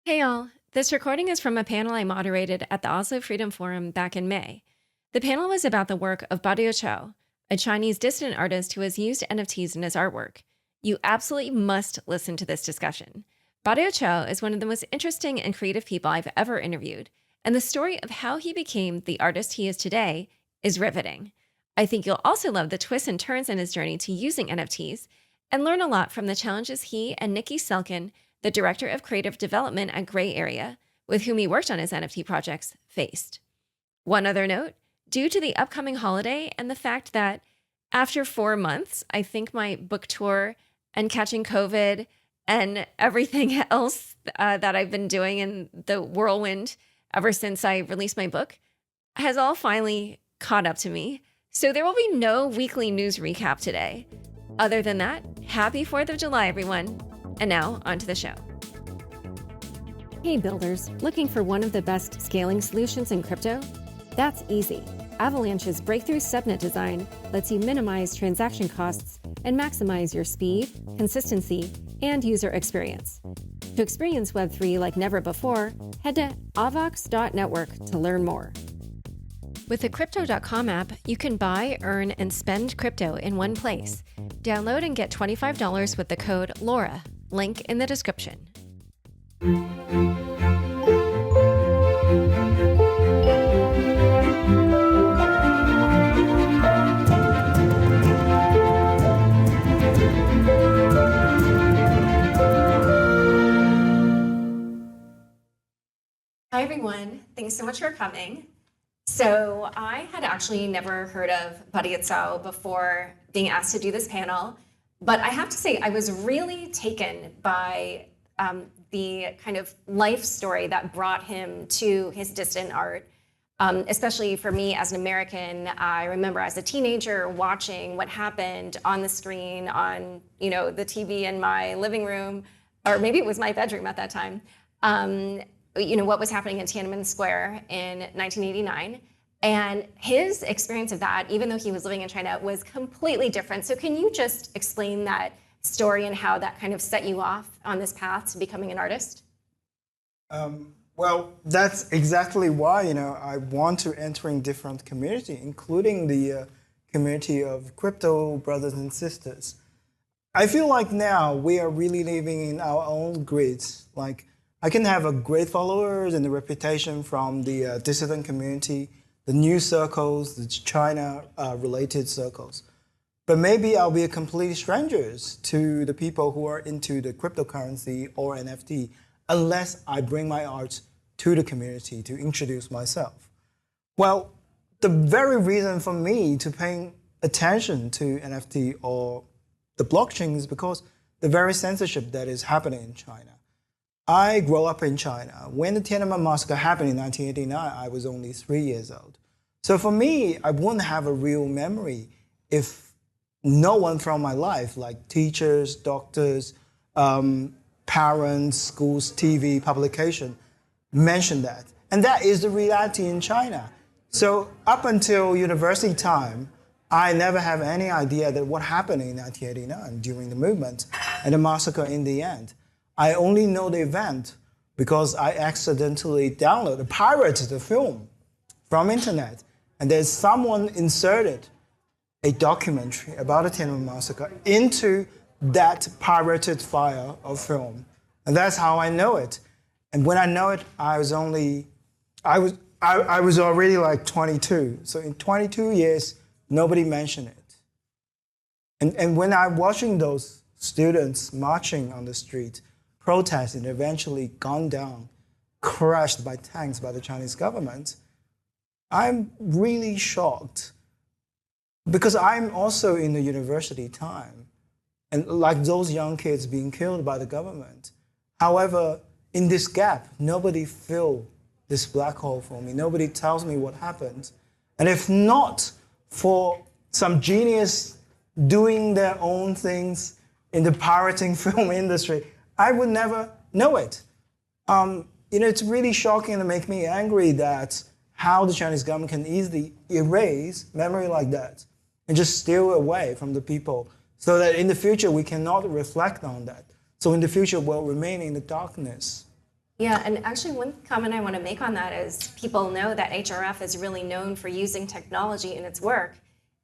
Hey all, this recording is from a panel I moderated at the Oslo Freedom Forum back in May. The panel was about the work of Badiucao, a Chinese dissident artist who has used NFTs in his artwork. You absolutely must listen to this discussion. Badiucao is one of the most interesting and creative people I've ever interviewed, and the story of how he became the artist he is today is riveting. I think you'll also love the twists and turns in his journey to using NFTs and learn a lot from the challenges he and Nikki Selkin, the director of creative development at Gray Area, with whom he worked on his NFT projects, faced. One other note, due to the upcoming holiday and the fact that after 4 months, I think my book tour and catching COVID and everything else that I've been doing in the whirlwind ever since I released my book has all finally caught up to me. So there will be no weekly news recap today. Other than that, happy 4th of July, everyone. And now, onto the show. Hey builders, looking for one of the best scaling solutions in crypto? That's easy. Avalanche's breakthrough subnet design lets you minimize transaction costs and maximize your speed, consistency, and user experience. To experience Web3 like never before, head to avox.network to learn more. With the Crypto.com app, you can buy, earn, and spend crypto in one place. Download and get $25 with the code LAURA. Link in the description. Hi, everyone. Thanks so much for coming. So I had actually never heard of Badiucao before being asked to do this panel, but I have to say I was really taken by the kind of life story that brought him to his dissident art. Especially for me as an American, I remember as a teenager watching what happened on the screen on the TV in my living room, or maybe it was my bedroom at that time. What was happening in Tiananmen Square in 1989. And his experience of that, even though he was living in China, was completely different. So can you just explain that story and how that kind of set you off on this path to becoming an artist? Well, that's exactly why, I want to enter in different community, including the community of crypto brothers and sisters. I feel like now we are really living in our own grids. Like, I can have a great followers and a reputation from the dissident community, the news circles, the China-related circles. But maybe I'll be a complete stranger to the people who are into the cryptocurrency or NFT, unless I bring my art to the community to introduce myself. Well, the very reason for me to pay attention to NFT or the blockchain is because the very censorship that is happening in China. I grew up in China. When the Tiananmen Massacre happened in 1989, I was only 3 years old. So for me, I wouldn't have a real memory if no one from my life, like teachers, doctors, parents, schools, TV, publication, mentioned that. And that is the reality in China. So up until university time, I never have any idea that what happened in 1989 during the movement and the massacre in the end. I only know the event because I accidentally pirated the film from internet. And then someone inserted a documentary about the Tiananmen Massacre into that pirated file of film. And that's how I know it. And when I know it, I was already like 22. So in 22 years, nobody mentioned it. And when I'm watching those students marching on the street, protesting, eventually gunned down, crushed by tanks by the Chinese government, I'm really shocked because I'm also in the university time and like those young kids being killed by the government. However, in this gap, nobody filled this black hole for me. Nobody tells me what happened. And if not for some genius doing their own things in the pirating film industry, I would never know it. It's really shocking and make me angry that how the Chinese government can easily erase memory like that and just steal away from the people so that in the future we cannot reflect on that. So in the future we'll remain in the darkness. Yeah, and actually one comment I want to make on that is people know that HRF is really known for using technology in its work.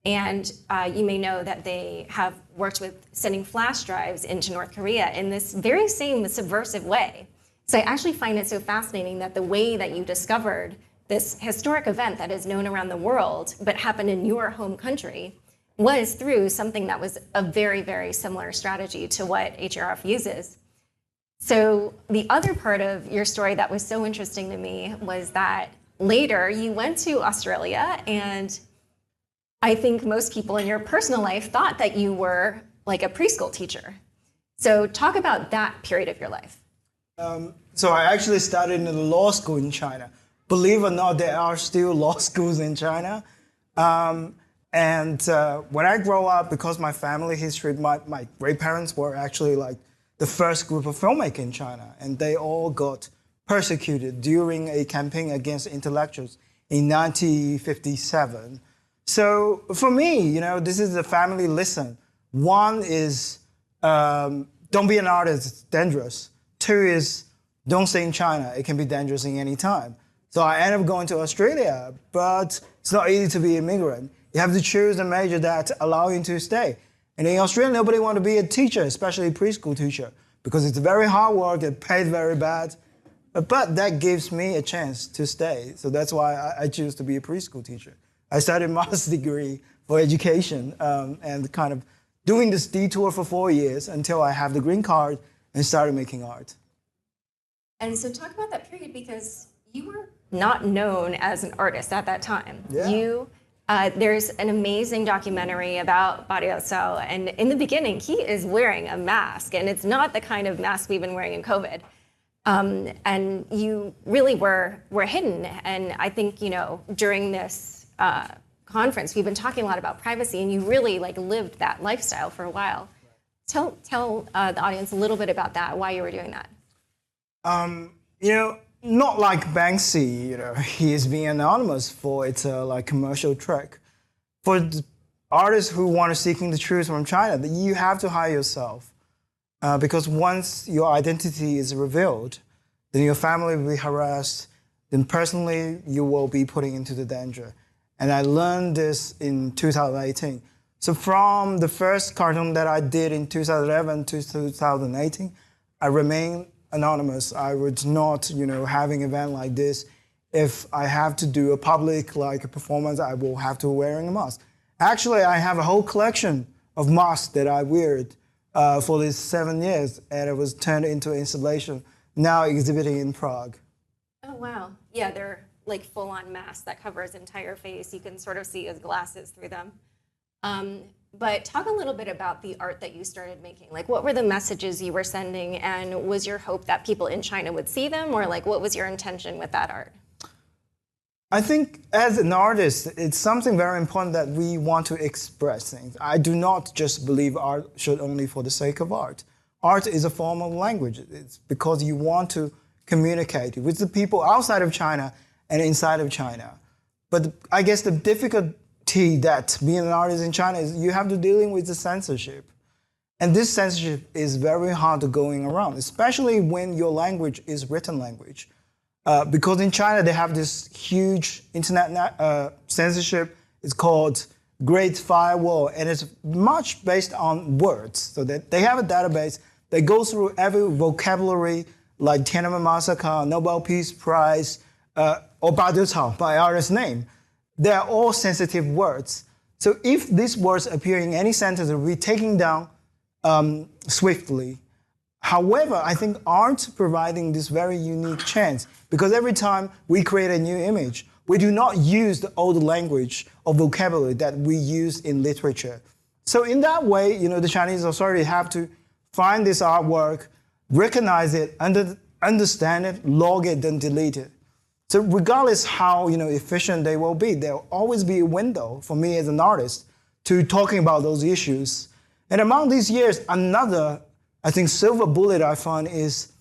And you may know that they have worked with sending flash drives into North Korea in this very same subversive way. So I actually find it so fascinating that the way that you discovered this historic event that is known around the world, but happened in your home country, was through something that was a very, very similar strategy to what HRF uses. So the other part of your story that was so interesting to me was that later you went to Australia, and I think most people in your personal life thought that you were like a preschool teacher. So talk about that period of your life. So I actually studied in the law school in China. Believe it or not, there are still law schools in China. And when I grow up, because my family history, my great-parents were actually like the first group of filmmakers in China, and they all got persecuted during a campaign against intellectuals in 1957. So for me, this is a family lesson. One is don't be an artist, it's dangerous. Two is don't stay in China, it can be dangerous in any time. So I ended up going to Australia, but it's not easy to be an immigrant. You have to choose a major that allows you to stay. And in Australia, nobody wants to be a teacher, especially a preschool teacher, because it's very hard work, it pays very bad. But that gives me a chance to stay. So that's why I choose to be a preschool teacher. I studied a master's degree for education and kind of doing this detour for 4 years until I have the green card and started making art. And so talk about that period, because you were not known as an artist at that time. Yeah. There's an amazing documentary about Badiucao, and in the beginning, he is wearing a mask, and it's not the kind of mask we've been wearing in COVID. And you really were hidden. And I think, during this conference, we've been talking a lot about privacy, and you really lived that lifestyle for a while. Tell the audience a little bit about that, why you were doing that. Not like Banksy, he is being anonymous for its commercial trick. For the artists who want to seeking the truth from China, you have to hide yourself. Because once your identity is revealed, then your family will be harassed, then personally you will be putting into the danger. And I learned this in 2018. So from the first cartoon that I did in 2011 to 2018, I remained anonymous. I would not, having an event like this. If I have to do a public a performance, I will have to wearing a mask. Actually, I have a whole collection of masks that I wear for these 7 years, and it was turned into installation, now exhibiting in Prague. Oh, wow. Yeah, they're full-on masks that cover his entire face. You can sort of see his glasses through them. But talk a little bit about the art that you started making. What were the messages you were sending, and was your hope that people in China would see them, or what was your intention with that art? I think as an artist, it's something very important that we want to express things. I do not just believe art should only for the sake of art. Art is a form of language. It's because you want to communicate with the people outside of China and inside of China. But I guess the difficulty that being an artist in China is you have to dealing with the censorship. And this censorship is very hard to going around, especially when your language is written language. Because in China, they have this huge internet censorship. It's called Great Firewall, and it's much based on words. So that they have a database that goes through every vocabulary, like Tiananmen Massacre, Nobel Peace Prize, or Badiucao, by artist's name. They are all sensitive words. So if these words appear in any sentence, it will be taken down swiftly. However, I think art providing this very unique chance, because every time we create a new image, we do not use the old language or vocabulary that we use in literature. So in that way, the Chinese authorities have to find this artwork, recognize it, understand it, log it, then delete it. So regardless how efficient they will be, there will always be a window for me as an artist to talking about those issues. And among these years, another, I think, silver bullet I found is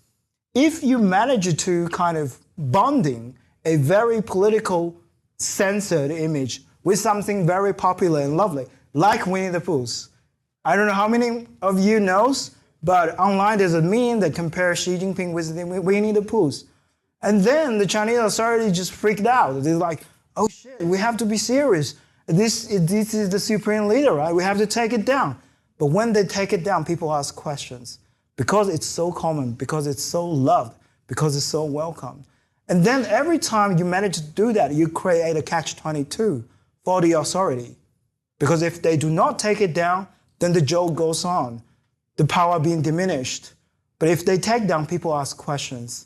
if you manage to kind of bonding a very political, censored image with something very popular and lovely, like Winnie the Pooh. I don't know how many of you knows, But online, there's a meme that compares Xi Jinping with Winnie the Pooh. And then the Chinese authorities just freaked out. They're like, oh shit, we have to be serious. This is the supreme leader, right? We have to take it down. But when they take it down, people ask questions. Because it's so common, because it's so loved, because it's so welcomed. And then every time you manage to do that, you create a catch-22 for the authority. Because if they do not take it down, then the joke goes on, the power being diminished. But if they take down, people ask questions.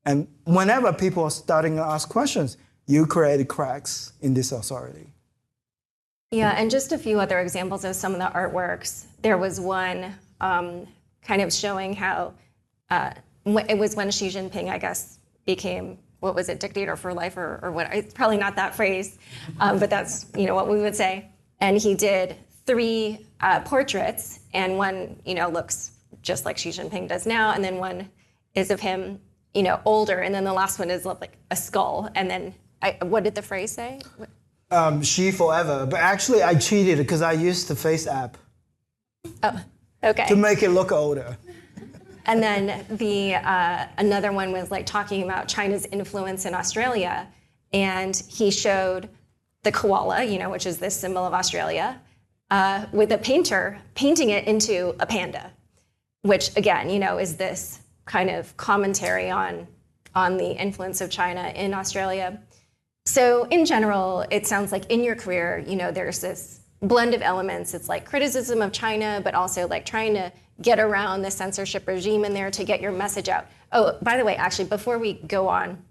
And whenever people are starting to ask questions, you create cracks in this authority. Yeah, and just a few other examples of some of the artworks. There was one kind of showing how it was when Xi Jinping, I guess, became, what was it, dictator for life or what? It's probably not that phrase, but that's what we would say. And he did 3 portraits, and one looks just like Xi Jinping does now, and then one is of him older, and then the last one is like a skull. And then what did the phrase say? Xi forever. But actually, I cheated because I used the Face app. Oh, okay. To make it look older. And then another one was like talking about China's influence in Australia, and he showed the koala, which is this symbol of Australia, with a painter painting it into a panda, which again, is this kind of commentary on the influence of China in Australia. So in general, it sounds like in your career, there's this blend of elements. It's like criticism of China, but also like trying to get around the censorship regime in there to get your message out. Oh, by the way, actually, before we go on,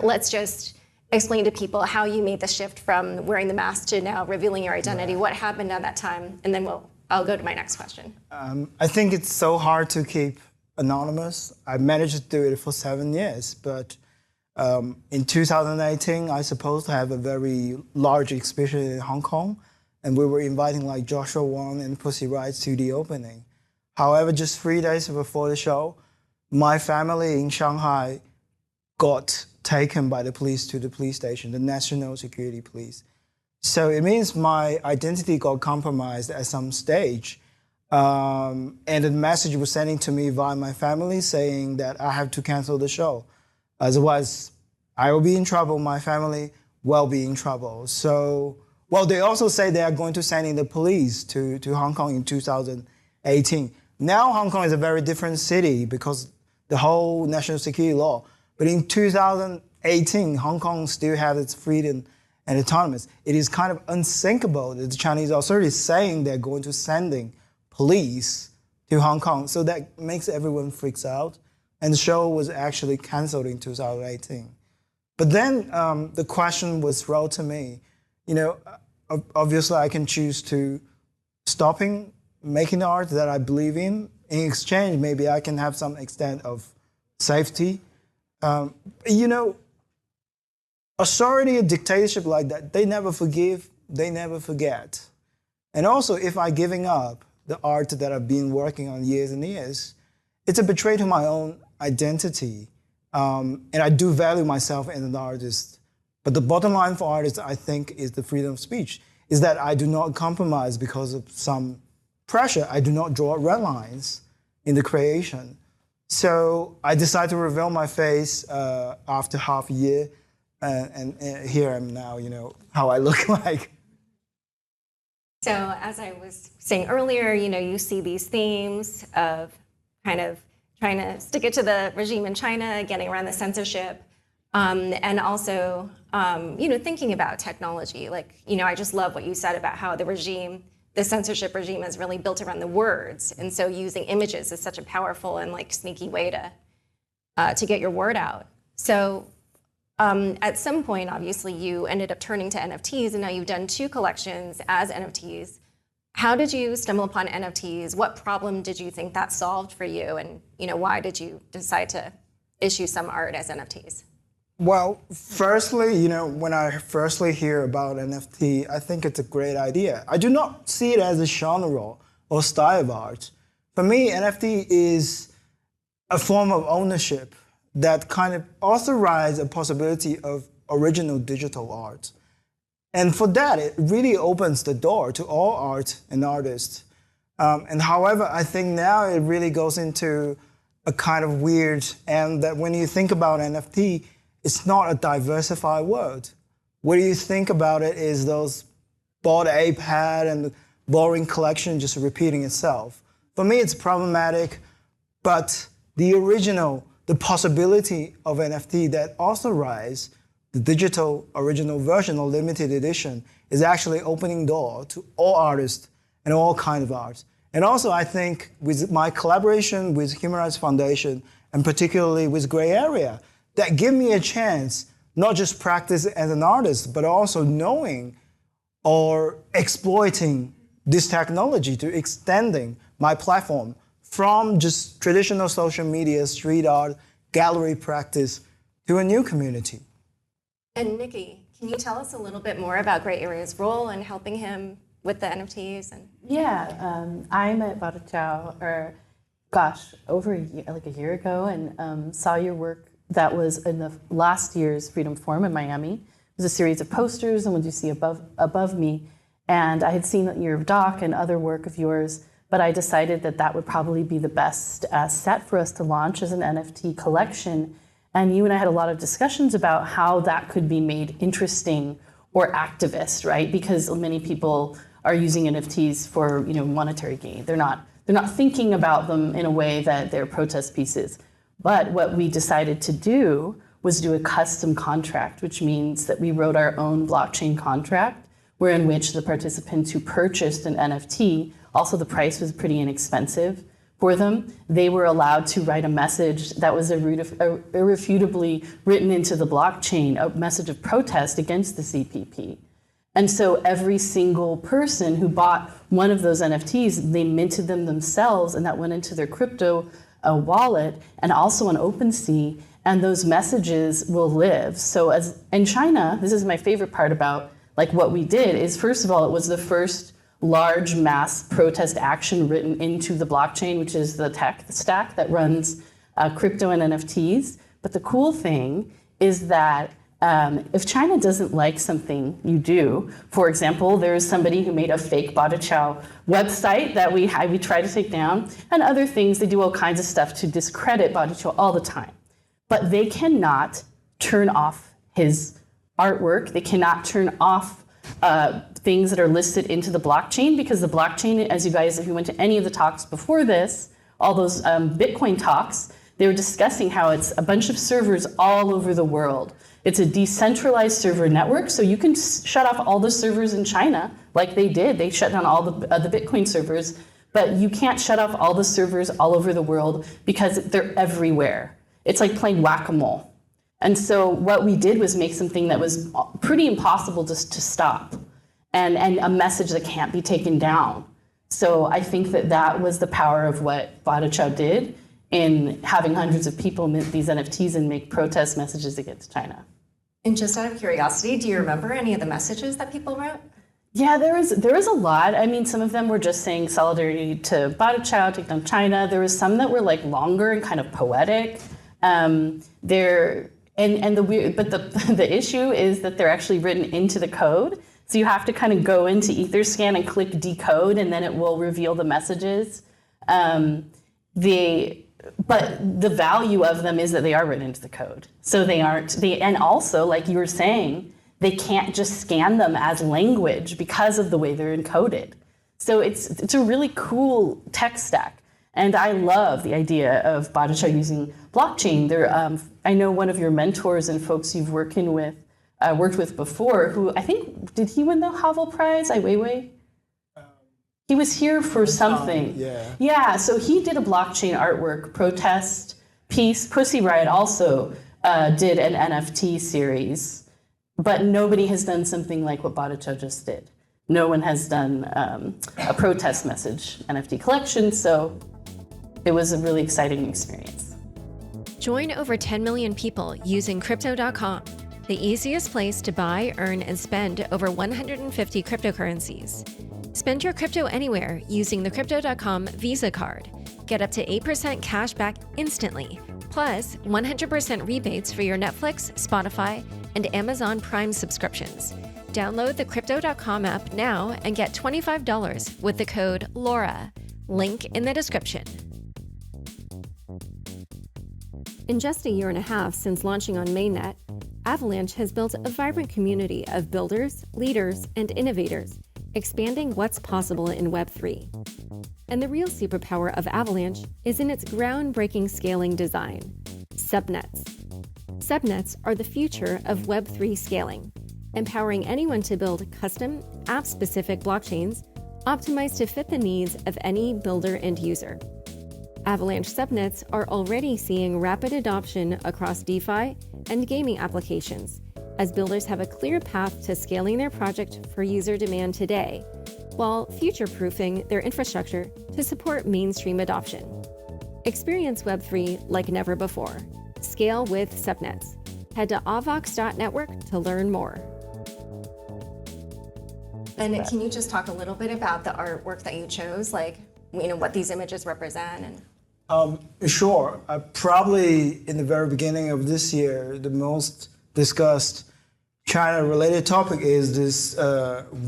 let's just explain to people how you made the shift from wearing the mask to now revealing your identity. Right. What happened at that time? And then I'll go to my next question. I think it's so hard to keep anonymous. I managed to do it for 7 years, but in 2018, I supposed to have a very large exhibition in Hong Kong, and we were inviting like Joshua Wong and Pussy Riot to the opening. However, just 3 days before the show, my family in Shanghai got taken by the police to the police station, the National Security Police. So it means my identity got compromised at some stage. And the message was sending to me via my family saying that I have to cancel the show. Otherwise, I will be in trouble, my family will be in trouble. So, well, they also say they are going to send in the police to Hong Kong in 2018. Now Hong Kong is a very different city because the whole national security law. But in 2018, Hong Kong still has its freedom and autonomous. It is kind of unthinkable that the Chinese authorities saying they're going to sending police to Hong Kong. So that makes everyone freaks out. And the show was actually canceled in 2018. But then the question was thrown to me. Obviously I can choose to stopping making the art that I believe in. In exchange, maybe I can have some extent of safety. Authority and dictatorship like that, they never forgive, they never forget. And also, if I'm giving up the art that I've been working on years and years, it's a betrayal to my own identity. And I do value myself as an artist. But the bottom line for artists, I think, is the freedom of speech, is that I do not compromise because of some pressure. I do not draw red lines in the creation. So I decided to reveal my face after half a year. And here I am now, how I look like. So as I was saying earlier, you see these themes of kind of trying to stick it to the regime in China, getting around the censorship, and also, thinking about technology. Like, I just love what you said about how the censorship regime is really built around the words. And so using images is such a powerful and sneaky way to get your word out. So at some point, obviously, you ended up turning to NFTs, and now you've done 2 collections as NFTs. How did you stumble upon NFTs? What problem did you think that solved for you? And why did you decide to issue some art as NFTs? Well, firstly, when I firstly hear about NFT, I think it's a great idea. I do not see it as a genre or style of art. For me, NFT is a form of ownership that kind of authorizes a possibility of original digital art. And for that, it really opens the door to all art and artists. And however, I think now it really goes into a kind of weird, and that when you think about NFT, it's not a diversified world. What you think about it is those Bored Ape had and the boring collection just repeating itself. For me, it's problematic, but the possibility of NFT that also rise, the digital original version or limited edition, is actually opening door to all artists and all kinds of arts. And also, I think with my collaboration with Human Rights Foundation, and particularly with Gray Area, that give me a chance, not just practice as an artist, but also knowing or exploiting this technology to extending my platform from just traditional social media, street art, gallery practice to a new community. And Nikki, can you tell us a little bit more about Gray Area's role in helping him with the NFTs? I met Badiucao, over a year ago, and saw your work that was in the last year's Freedom Forum in Miami. It was a series of posters, and what you see above me. And I had seen your doc and other work of yours, but I decided that would probably be the best set for us to launch as an NFT collection. And you and I had a lot of discussions about how that could be made interesting or activist, right? Because many people are using NFTs for monetary gain. They're not thinking about them in a way that they're protest pieces. But what we decided to do was do a custom contract, which means that we wrote our own blockchain contract, in which the participants who purchased an NFT, also the price was pretty inexpensive for them, they were allowed to write a message that was irrefutably written into the blockchain, a message of protest against the CPP. And so every single person who bought one of those NFTs, they minted them themselves, and that went into their crypto wallet and also on OpenSea, and those messages will live. So as in China, this is my favorite part about what we did is, first of all, it was the first large mass protest action written into the blockchain, which is the tech stack that runs crypto and NFTs. But the cool thing is that if China doesn't like something you do, for example, there is somebody who made a fake Badiucao website that we try to take down, and other things, they do all kinds of stuff to discredit Badiucao all the time. But they cannot turn off his artwork. They cannot turn off things that are listed into the blockchain, because the blockchain, as you guys, if you went to any of the talks before this, all those Bitcoin talks, they were discussing how it's a bunch of servers all over the world. It's a decentralized server network, so you can shut off all the servers in China, like they did. They shut down all the Bitcoin servers, but you can't shut off all the servers all over the world because they're everywhere. It's like playing whack-a-mole. And so what we did was make something that was pretty impossible just to stop, and a message that can't be taken down. So I think that was the power of what Badiucao did in having hundreds of people mint these NFTs and make protest messages against China. And just out of curiosity, do you remember any of the messages that people wrote? Yeah, there was a lot. I mean, some of them were just saying solidarity to Badiucao, take down China. There was some that were longer and kind of poetic. The issue is that they're actually written into the code. So you have to kind of go into Etherscan and click decode, and then it will reveal the messages. But the value of them is that they are written into the code. So and also, like you were saying, they can't just scan them as language because of the way they're encoded. So it's a really cool tech stack. And I love the idea of Badiucao using blockchain. I know one of your mentors and folks you've worked with before, who I think, did he win the Havel Prize? Ai Weiwei? He was here for something. Yeah, so he did a blockchain artwork protest piece. Pussy Riot also did an NFT series, but nobody has done something like what Badiucao just did. No one has done a protest message NFT collection, so it was a really exciting experience. Join over 10 million people using Crypto.com, the easiest place to buy, earn, and spend over 150 cryptocurrencies. Spend your crypto anywhere using the Crypto.com Visa card. Get up to 8% cash back instantly, plus 100% rebates for your Netflix, Spotify, and Amazon Prime subscriptions. Download the Crypto.com app now and get $25 with the code LAURA. Link in the description. In just a year and a half since launching on mainnet, Avalanche has built a vibrant community of builders, leaders, and innovators, expanding what's possible in Web3. And the real superpower of Avalanche is in its groundbreaking scaling design, subnets. Subnets are the future of Web3 scaling, empowering anyone to build custom, app-specific blockchains optimized to fit the needs of any builder and user. Avalanche subnets are already seeing rapid adoption across DeFi and gaming applications, as builders have a clear path to scaling their project for user demand today, while future-proofing their infrastructure to support mainstream adoption. Experience Web3 like never before. Scale with subnets. Head to avox.network to learn more. And can you just talk a little bit about the artwork that you chose, like, what these images represent? And Sure. Probably in the very beginning of this year, the most discussed China-related topic is this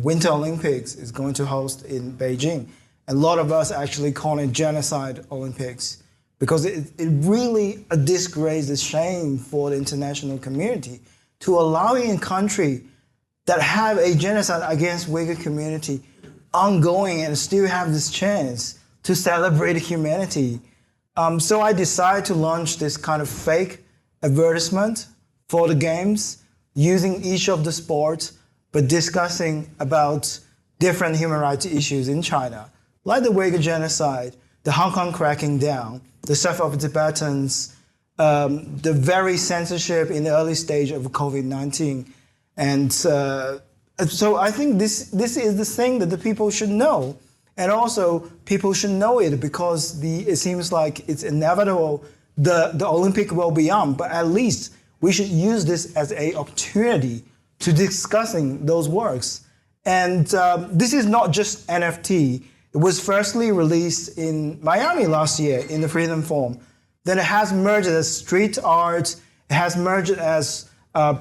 Winter Olympics is going to host in Beijing. A lot of us actually call it genocide Olympics because it really a disgrace, a shame for the international community to allowing a country that have a genocide against Uyghur community ongoing and still have this chance to celebrate humanity. So I decided to launch this kind of fake advertisement for the games using each of the sports, but discussing about different human rights issues in China, like the Uyghur genocide, the Hong Kong cracking down, the suffer of Tibetans, the very censorship in the early stage of COVID-19. And so I think this is the thing that the people should know. And also, people should know it because it seems like it's inevitable the Olympic will be on, but at least we should use this as an opportunity to discussing those works. And this is not just NFT. It was firstly released in Miami last year in the Freedom Forum. Then it has merged as street art. It has merged as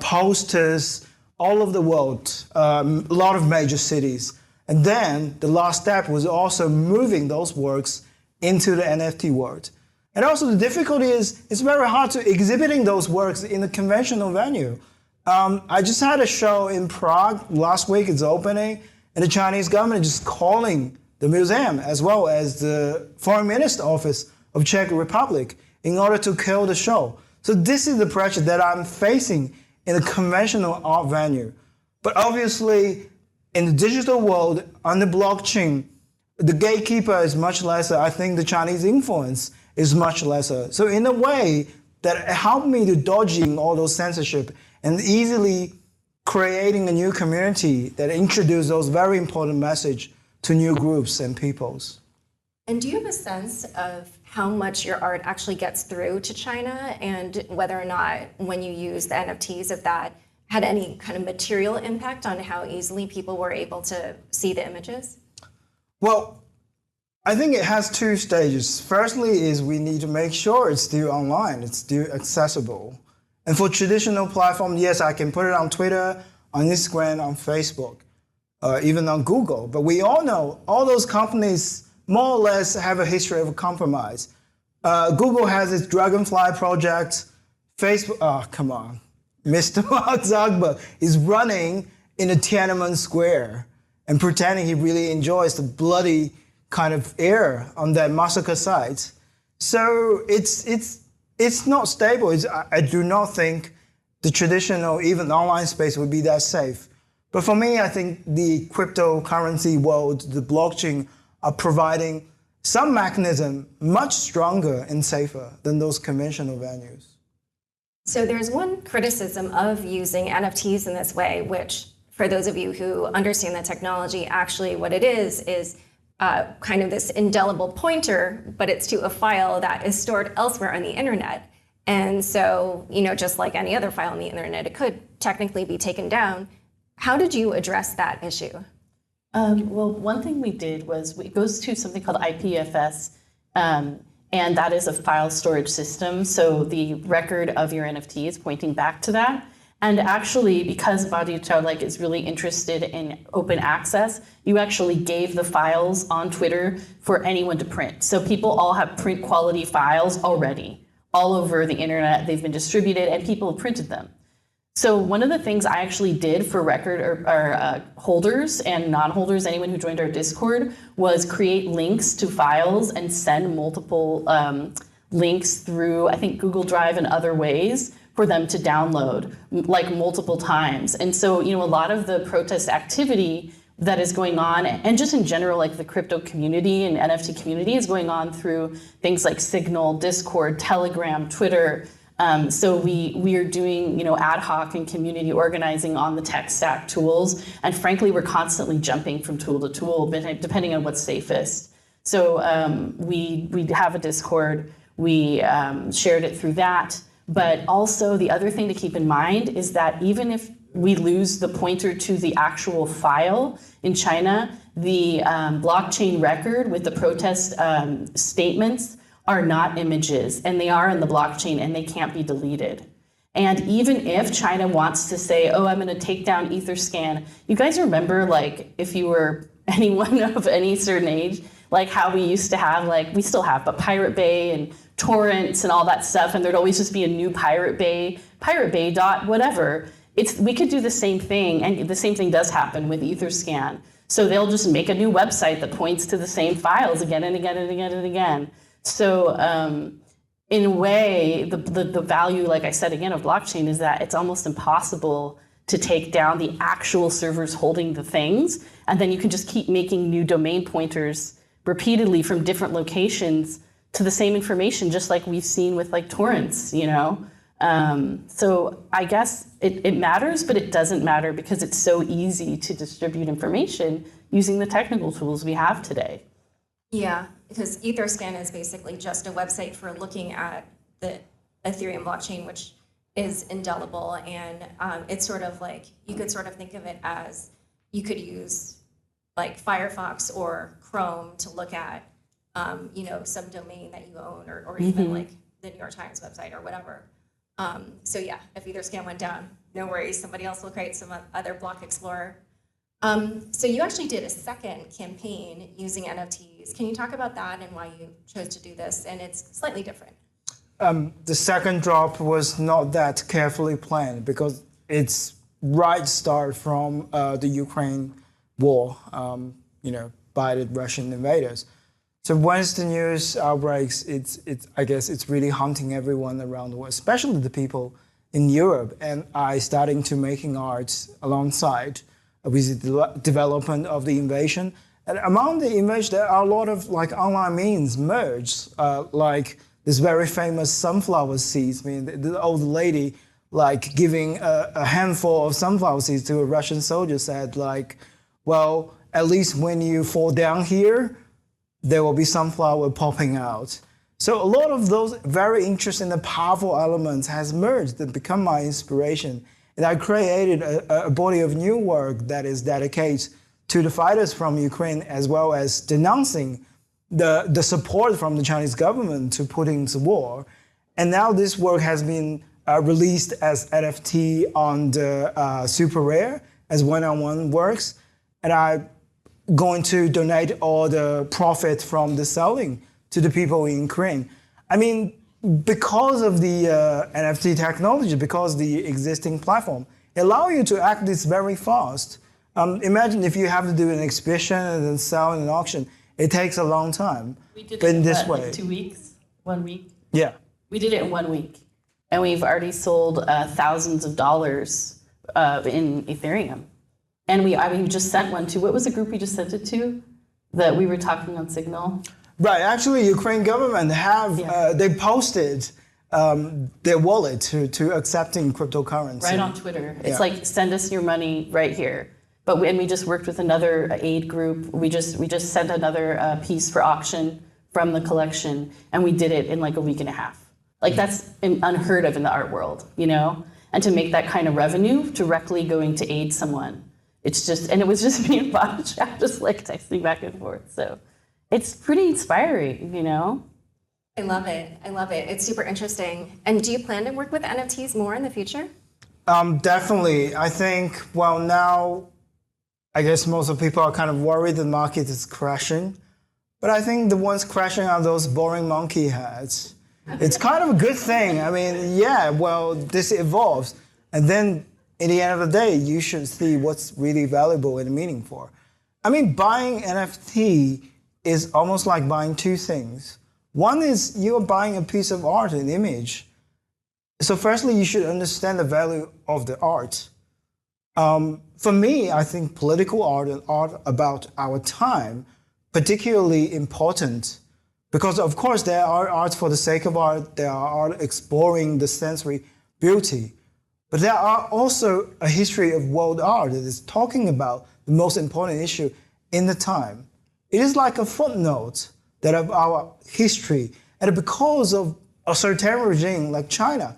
posters all over the world, a lot of major cities. And then the last step was also moving those works into the NFT world. And also the difficulty is it's very hard to exhibiting those works in a conventional venue. I just had a show in Prague last week, it's opening, and the Chinese government is just calling the museum as well as the Foreign Minister Office of Czech Republic in order to kill the show. So this is the pressure that I'm facing in a conventional art venue. But obviously, in the digital world, on the blockchain, the gatekeeper is much lesser. I think the Chinese influence is much lesser. So in a way, that helped me to dodging all those censorship and easily creating a new community that introduce those very important message to new groups and peoples. And do you have a sense of how much your art actually gets through to China, and whether or not when you use the NFTs, if that had any kind of material impact on how easily people were able to see the images? Well, I think it has two stages. Firstly is we need to make sure it's still online, it's still accessible. And for traditional platforms, yes, I can put it on Twitter, on Instagram, on Facebook, even on Google. But we all know all those companies more or less have a history of compromise. Google has its Dragonfly project. Facebook, oh, come on. Mr. Mark Zuckerberg is running in the Tiananmen Square and pretending he really enjoys the bloody kind of air on that massacre site. So it's not stable. I do not think the traditional, even online space would be that safe. But for me, I think the cryptocurrency world, the blockchain, are providing some mechanism much stronger and safer than those conventional venues. So there's one criticism of using NFTs in this way, which for those of you who understand the technology, actually what it is kind of this indelible pointer, but it's to a file that is stored elsewhere on the internet. And so, just like any other file on the internet, it could technically be taken down. How did you address that issue? Well, one thing we did was it goes to something called IPFS, and that is a file storage system. So the record of your NFT is pointing back to that. And actually, because Badiucao like is really interested in open access, you actually gave the files on Twitter for anyone to print. So people all have print quality files already, all over the internet. They've been distributed and people have printed them. So one of the things I actually did for record or holders and non-holders, anyone who joined our Discord, was create links to files and send multiple links through, I think, Google Drive and other ways for them to download, like multiple times. And so, a lot of the protest activity that is going on, and just in general, like the crypto community and NFT community is going on through things like Signal, Discord, Telegram, Twitter. So we are doing, ad hoc and community organizing on the tech stack tools. And frankly, we're constantly jumping from tool to tool, depending on what's safest. So we have a Discord, we shared it through that. But also the other thing to keep in mind is that even if we lose the pointer to the actual file in China, the blockchain record with the protest statements are not images, and they are in the blockchain and they can't be deleted. And even if China wants to say, oh, I'm going to take down Etherscan, you guys remember, like, if you were anyone of any certain age, like how we used to have, like, we still have, but Pirate Bay and torrents and all that stuff, and there'd always just be a new Pirate Bay dot whatever. We could do the same thing, and the same thing does happen with Etherscan. So they'll just make a new website that points to the same files again and again and again and again. So in a way, the value, like I said again, of blockchain is that it's almost impossible to take down the actual servers holding the things, and then you can just keep making new domain pointers repeatedly from different locations to the same information, just like we've seen with like torrents, So I guess it matters, but it doesn't matter because it's so easy to distribute information using the technical tools we have today. Yeah, because Etherscan is basically just a website for looking at the Ethereum blockchain, which is indelible, and it's sort of like, you could sort of think of it as you could use like Firefox or Chrome to look at some domain that you own, or even like the New York Times website or whatever. So yeah, if Etherscan went down, no worries, somebody else will create some other block explorer. So you actually did a second campaign using NFTs. Can you talk about that and why you chose to do this? And it's slightly different. The second drop was not that carefully planned because it's right start from the Ukraine war, by the Russian invaders. So once the news outbreaks, I guess it's really haunting everyone around the world, especially the people in Europe. And I starting to making art alongside with the development of the invasion. And among the invasion, there are a lot of like online memes merged, like this very famous sunflower seeds. I mean, the old lady like giving a handful of sunflower seeds to a Russian soldier said like, well, at least when you fall down here, there will be sunflower popping out. So a lot of those very interesting and powerful elements has merged and become my inspiration. And I created a body of new work that is dedicated to the fighters from Ukraine, as well as denouncing the support from the Chinese government to putting the war. And now this work has been released as NFT on the Super Rare as one-on-one works. And I'm going to donate all the profit from the selling to the people in Ukraine. I mean, because of the NFT technology, because the existing platform, it allows you to act this very fast. Imagine if you have to do an exhibition and then sell in an auction. It takes a long time. We did but it in this what, way. like 2 weeks? 1 week? Yeah. We did it in 1 week. And we've already sold thousands of dollars in Ethereum. And we just sent one to, what was the group we just sent it to? That we were talking on Signal? Right, actually, Ukraine government have, they posted their wallet to accepting cryptocurrency. Right on Twitter. It's like, send us your money right here. But we just worked with another aid group. We just sent another piece for auction from the collection, and we did it in like a week and a half. Like that's unheard of in the art world, And to make that kind of revenue directly going to aid someone. It's just, and it was just me and Badiucao just like texting back and forth. So it's pretty inspiring, I love it. It's super interesting. And do you plan to work with NFTs more in the future? Definitely. I think, well, now I guess most of people are kind of worried the market is crashing. But I think the ones crashing are those boring monkey heads. It's kind of a good thing. I mean, yeah, well, this evolves. And then in the end of the day, you should see what's really valuable and meaningful. I mean, buying NFT is almost like buying two things. One is you're buying a piece of art, an image. So firstly, you should understand the value of the art. For me, I think political art and art about our time particularly important because, of course, there are art for the sake of art, there are art exploring the sensory beauty, but there are also a history of world art that is talking about the most important issue in the time. It is like a footnote that of our history, and because of authoritarian regime like China,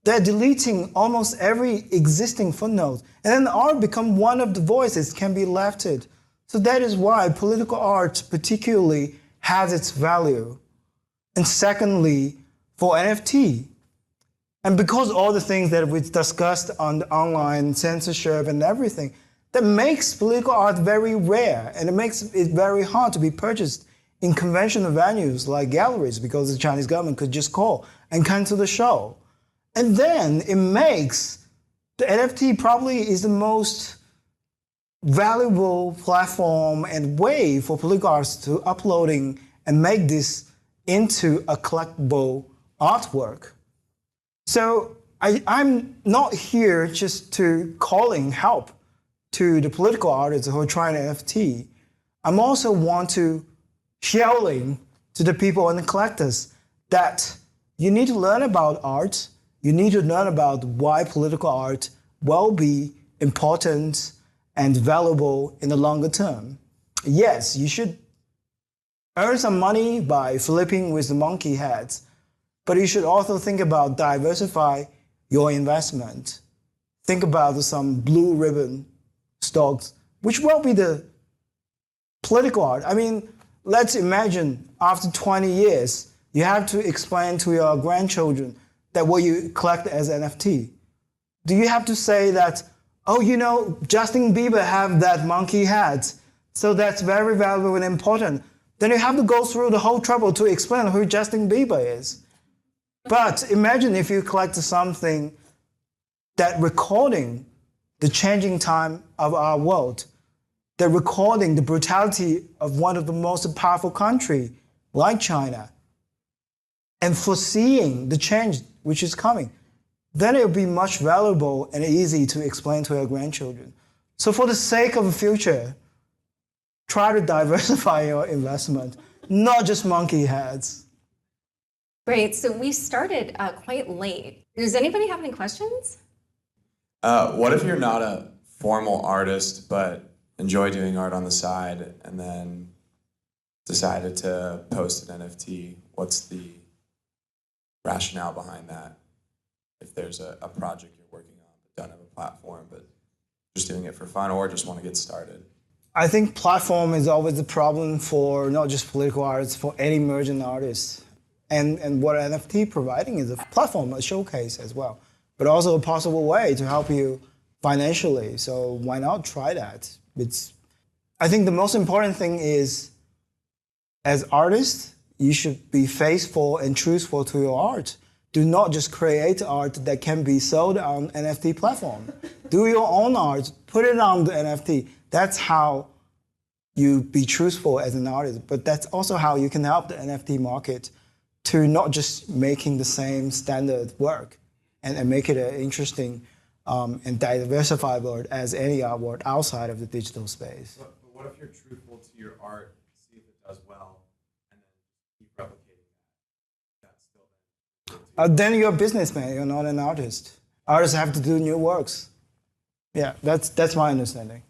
they're deleting almost every existing footnote, and then art become one of the voices can be lefted. So that is why political art particularly has its value. And secondly, for NFT, and because all the things that we've discussed on the online censorship and everything, that makes political art very rare, and it makes it very hard to be purchased in conventional venues like galleries because the Chinese government could just call and cancel the show. And then it makes the NFT probably is the most valuable platform and way for political arts to uploading and make this into a collectible artwork. So I'm not here just to calling help to the political artists who are trying NFT. I'm also want to shouting to the people and the collectors that you need to learn about art. You need to learn about why political art will be important and valuable in the longer term. Yes, you should earn some money by flipping with the monkey heads, but you should also think about diversify your investment. Think about some blue ribbon stocks, which will be the political art. I mean, let's imagine after 20 years, you have to explain to your grandchildren that what you collect as NFT. Do you have to say that, oh, you know, Justin Bieber have that monkey hat, so that's very valuable and important? Then you have to go through the whole trouble to explain who Justin Bieber is. But imagine if you collect something that recording the changing time of our world, that recording the brutality of one of the most powerful countries like China, and foreseeing the change which is coming, then it will be much valuable and easy to explain to your grandchildren. So for the sake of the future, try to diversify your investment, not just monkey heads. Great. So we started quite late. Does anybody have any questions? What if you're not a formal artist but enjoy doing art on the side and then decided to post an NFT? What's the rationale behind that? If there's a project you're working on but don't have a platform, but just doing it for fun or just want to get started? I think platform is always a problem for not just political artists, for any emerging artists. And what NFT providing is a platform, a showcase as well, but also a possible way to help you financially. So why not try that? I think the most important thing is, as artists, you should be faithful and truthful to your art. Do not just create art that can be sold on NFT platform. Do your own art, put it on the NFT. That's how you be truthful as an artist, but that's also how you can help the NFT market to not just making the same standard work and make it an interesting and diversified world as any art world outside of the digital space. But what if you're truthful to your art, see if it does well, and then keep replicating that? That's still Then you're a businessman, you're not an artist. Artists have to do new works. Yeah, that's my understanding.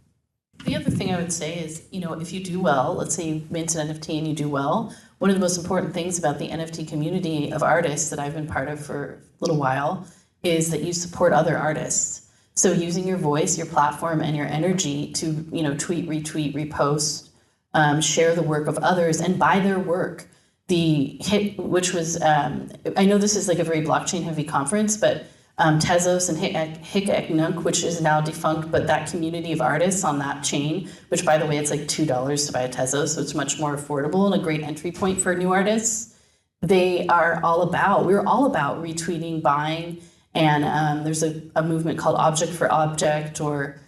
The other thing I would say is, you know, if you do well, let's say you mint an NFT and you do well, one of the most important things about the NFT community of artists that I've been part of for a little while is that you support other artists. So using your voice, your platform, and your energy to, you know, tweet, retweet, repost, share the work of others and buy their work. The hit, which was, I know this is like a very blockchain heavy conference, but Tezos and Hikeknuk, which is now defunct, but that community of artists on that chain, which by the way, it's like $2 to buy a Tezos, so it's much more affordable and a great entry point for new artists. We're all about retweeting, buying, and there's a movement called Object for Object or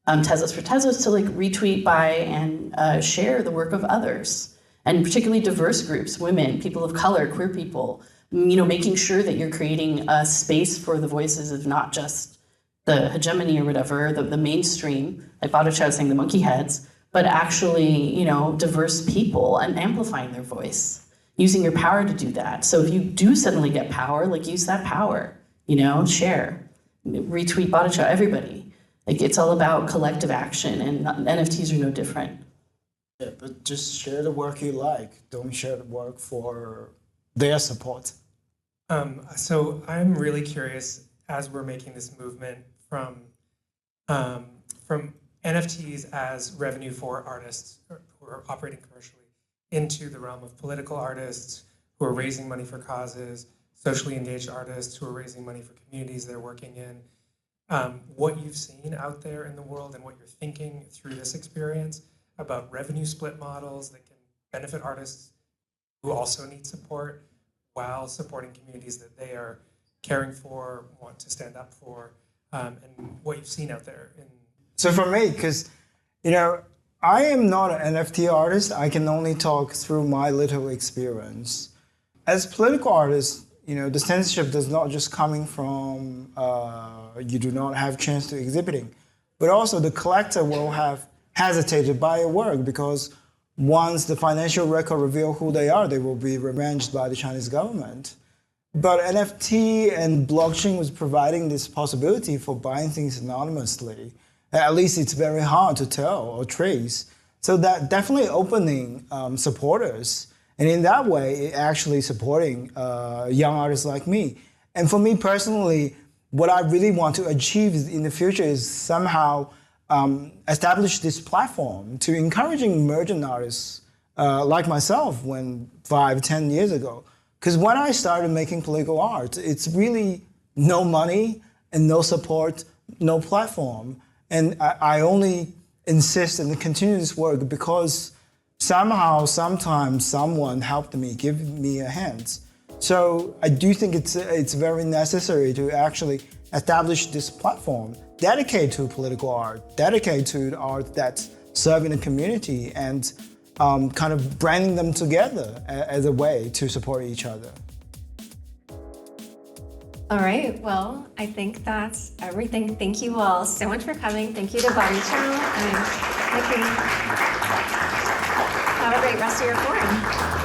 Tezos for Tezos to like retweet, buy, and share the work of others, and particularly diverse groups, women, people of color, queer people, making sure that you're creating a space for the voices of not just the hegemony or whatever, the mainstream, like Badiucao saying the monkey heads, but actually, diverse people and amplifying their voice, using your power to do that. So if you do suddenly get power, like use that power, share, retweet Badiucao, everybody. Like it's all about collective action, and NFTs are no different. Yeah, but just share the work you like. Don't share the work for their support. So I'm really curious, as we're making this movement from NFTs as revenue for artists who are operating commercially into the realm of political artists who are raising money for causes, socially engaged artists who are raising money for communities they're working in. What you've seen out there in the world and what you're thinking through this experience about revenue split models that can benefit artists who also need support while supporting communities that they are caring for, want to stand up for, and what you've seen out there. So for me, because, I am not an NFT artist. I can only talk through my little experience. As political artists, the censorship does not just coming from you do not have chance to exhibiting, but also the collector will have hesitated by your work because once the financial record reveal who they are, they will be revenged by the Chinese government. But NFT and blockchain was providing this possibility for buying things anonymously. At least it's very hard to tell or trace. So that definitely opening supporters. And in that way, it actually supporting young artists like me. And for me personally, what I really want to achieve in the future is somehow establish this platform to encouraging emerging artists like myself 5-10 years ago. Because when I started making political art, it's really no money and no support, no platform. And I only insist and continue this work because somehow, sometimes someone helped me, give me a hand. So I do think it's very necessary to actually establish this platform, dedicated to political art, dedicated to art that's serving the community, and kind of branding them together as a way to support each other. All right, well, I think that's everything. Thank you all so much for coming. Thank you to Badiucao and Nikki. Have a great rest of your forum.